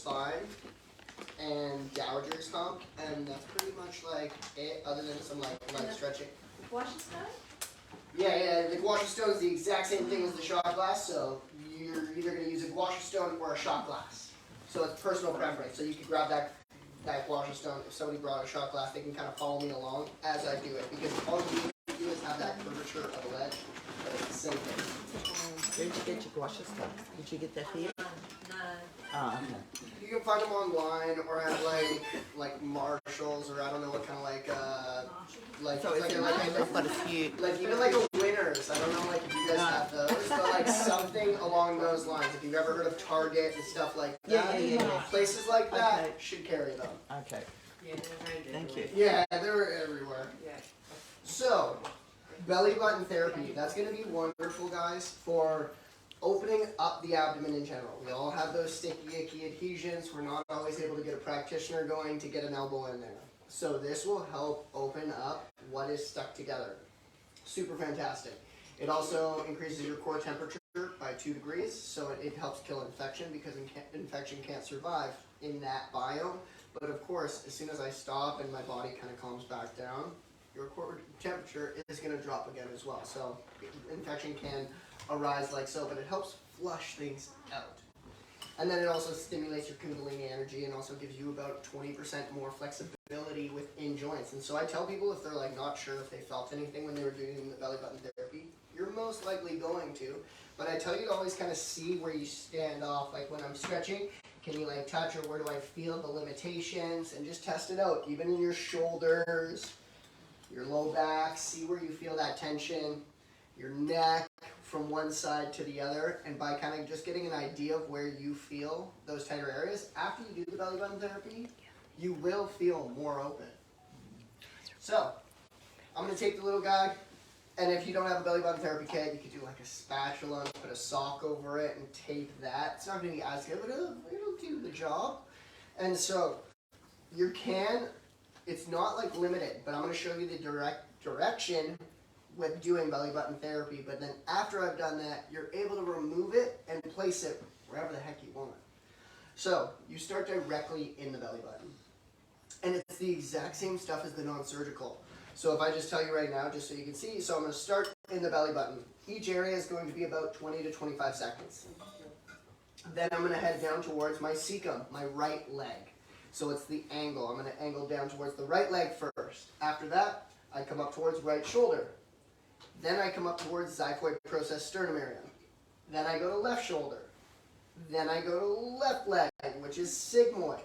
spine and dowager's hump, and that's pretty much like it, other than some like light stretching. Gouache stone? Yeah, the gouache stone is the exact same thing as the shot glass, so you're either going to use a gouache stone or a shot glass. So it's personal preference. So you could grab that gouache stone. If somebody brought a shot glass, they can kind of follow me along as I do it, because all you need to do is have that curvature of the ledge, but it's the same thing. Where'd you get your gouache stuff? Did you get that here? No. Oh, okay. You can find them online or at like Marshalls, or I don't know what kind of like So it's like but a few. like even like a Winners. I don't know like if you guys have those, but like something along those lines. If you've ever heard of Target and stuff like that, Yeah. places like that Okay. should carry them. Okay. Yeah, Thank you. Yeah, they're everywhere. Yeah. So, belly button therapy. That's going to be wonderful, guys, for opening up the abdomen in general. We all have those sticky, icky adhesions. We're not always able to get a practitioner going to get an elbow in there. So this will help open up what is stuck together. Super fantastic. It also increases your core temperature by 2 degrees, so it helps kill infection, because infection can't survive in that biome. But of course, as soon as I stop and my body kind of calms back down, your core temperature is going to drop again as well. So infection can arise like so, but it helps flush things out. And then it also stimulates your Kundalini energy and also gives you about 20% more flexibility within joints. And so I tell people, if they're like not sure if they felt anything when they were doing the belly button therapy, you're most likely going to. But I tell you to always kind of see where you stand off. Like when I'm stretching, can you like touch, or where do I feel the limitations? And just test it out, even in your shoulders, your low back, see where you feel that tension, your neck from one side to the other, and by kind of just getting an idea of where you feel those tighter areas, after you do the belly button therapy, you will feel more open. So, I'm going to take the little guy, and if you don't have a belly button therapy kit, you could do like a spatula and put a sock over it and tape that. It's not going to be as good, but it'll do the job. And so, your can, it's not like limited, but I'm going to show you the direction with doing belly button therapy, but then after I've done that, you're able to remove it and place it wherever the heck you want. So you start directly in the belly button. And it's the exact same stuff as the non-surgical. So if I just tell you right now, just so you can see, so I'm going to start in the belly button. Each area is going to be about 20 to 25 seconds. Then I'm going to head down towards my cecum, my right leg. So it's the angle. I'm going to angle down towards the right leg first. After that, I come up towards right shoulder. Then I come up towards xiphoid process sternum area. Then I go to left shoulder. Then I go to left leg, which is sigmoid.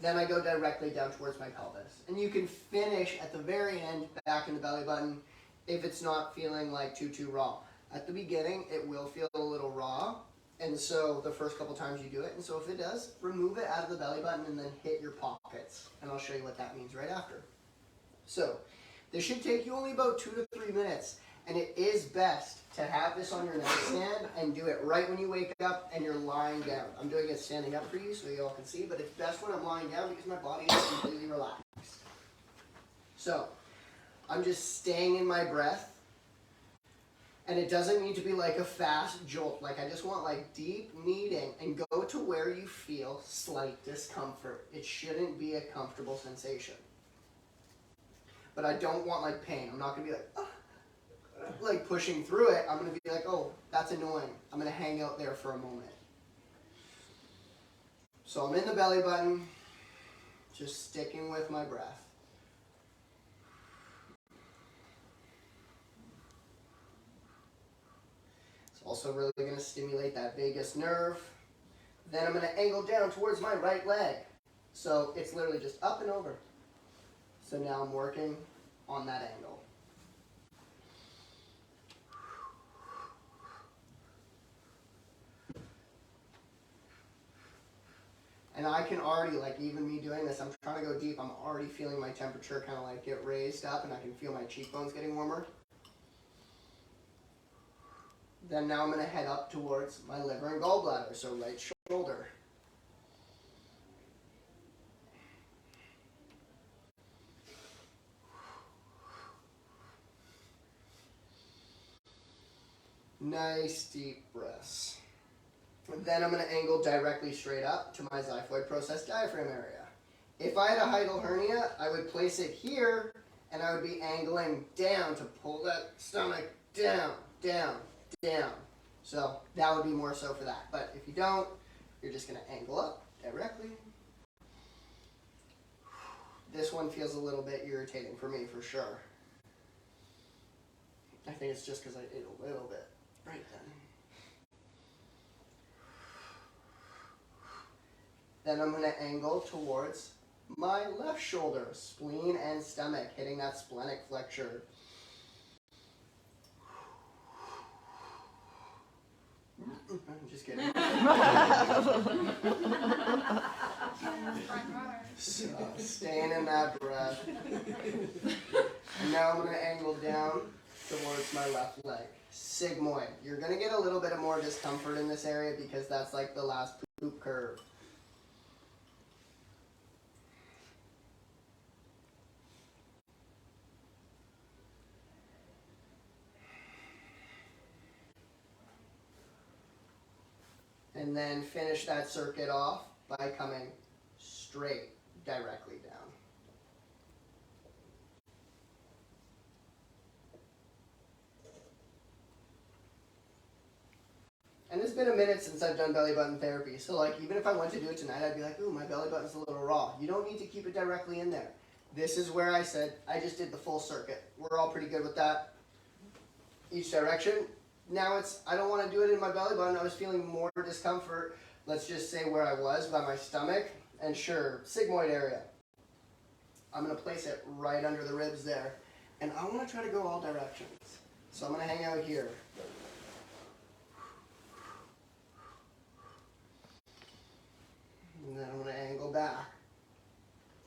Then I go directly down towards my pelvis. And you can finish at the very end back in the belly button if it's not feeling like too raw. At the beginning, it will feel a little raw. And so the first couple times you do it. And so if it does, remove it out of the belly button and then hit your pockets. And I'll show you what that means right after. So this should take you only about 2 to 3 minutes. And it is best to have this on your nightstand and do it right when you wake up and you're lying down. I'm doing it standing up for you so you all can see, but it's best when I'm lying down because my body is completely relaxed. So, I'm just staying in my breath. And it doesn't need to be like a fast jolt. Like I just want like deep kneading, and go to where you feel slight discomfort. It shouldn't be a comfortable sensation. But I don't want like pain. I'm not going to be like, oh, like pushing through it. I'm going to be like, oh, that's annoying. I'm going to hang out there for a moment. So I'm in the belly button, just sticking with my breath. It's also really going to stimulate that vagus nerve. Then I'm going to angle down towards my right leg. So it's literally just up and over. So now I'm working on that angle. And I can already, like even me doing this, I'm trying to go deep, I'm already feeling my temperature kind of like get raised up, and I can feel my cheekbones getting warmer. Then now I'm going to head up towards my liver and gallbladder, so right shoulder. Nice deep breaths. Then I'm going to angle directly straight up to my xiphoid process diaphragm area. If I had a hiatal hernia, I would place it here, and I would be angling down to pull that stomach down, down, down. So that would be more so for that. But if you don't, you're just going to angle up directly. This one feels a little bit irritating for me, for sure. I think it's just because I ate a little bit right then. Then I'm going to angle towards my left shoulder, spleen and stomach, hitting that splenic flexure. I'm just kidding. So, staying in that breath. And now I'm going to angle down towards my left leg. Sigmoid. You're going to get a little bit of more discomfort in this area because that's like the last poop curve. And then finish that circuit off by coming straight directly down. And it's been a minute since I've done belly button therapy, so like even if I went to do it tonight, I'd be like, ooh, my belly button's a little raw. You don't need to keep it directly in there. This is where I said I just did the full circuit. We're all pretty good with that. Each direction. Now it's, I don't want to do it in my belly button. I was feeling more discomfort. Let's just say where I was by my stomach. And sure, sigmoid area. I'm going to place it right under the ribs there. And I want to try to go all directions. So I'm going to hang out here. And then I'm going to angle back.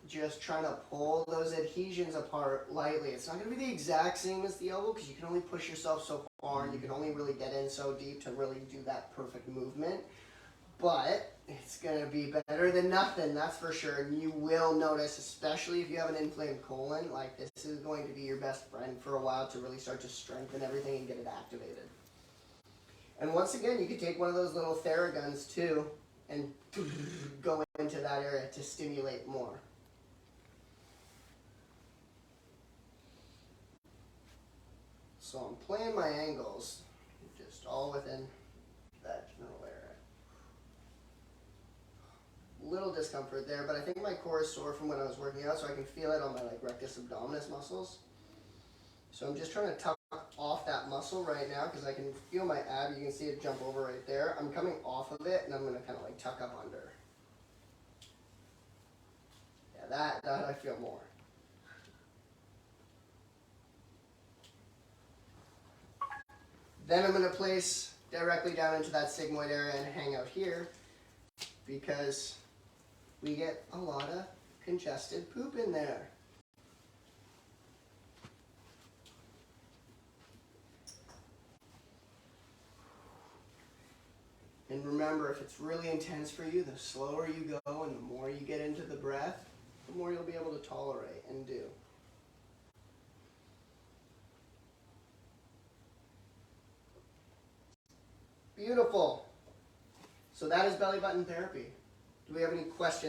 Just trying to pull those adhesions apart lightly. It's not going to be the exact same as the elbow because you can only push yourself so far and you can only really get in so deep to really do that perfect movement. But it's going to be better than nothing, that's for sure. And you will notice, especially if you have an inflamed colon, like this is going to be your best friend for a while to really start to strengthen everything and get it activated. And once again, you could take one of those little Theraguns too and go into that area to stimulate more. So I'm playing my angles, just all within that general area. Little discomfort there, but I think my core is sore from when I was working out, so I can feel it on my like rectus abdominis muscles. So I'm just trying to tuck off that muscle right now because I can feel my ab. You can see it jump over right there. I'm coming off of it, and I'm going to kind of like tuck up under. Yeah, that I feel more. Then I'm going to place directly down into that sigmoid area and hang out here because we get a lot of congested poop in there. And remember, if it's really intense for you, the slower you go and the more you get into the breath, the more you'll be able to tolerate and do. Beautiful. So that is belly button therapy. Do we have any questions?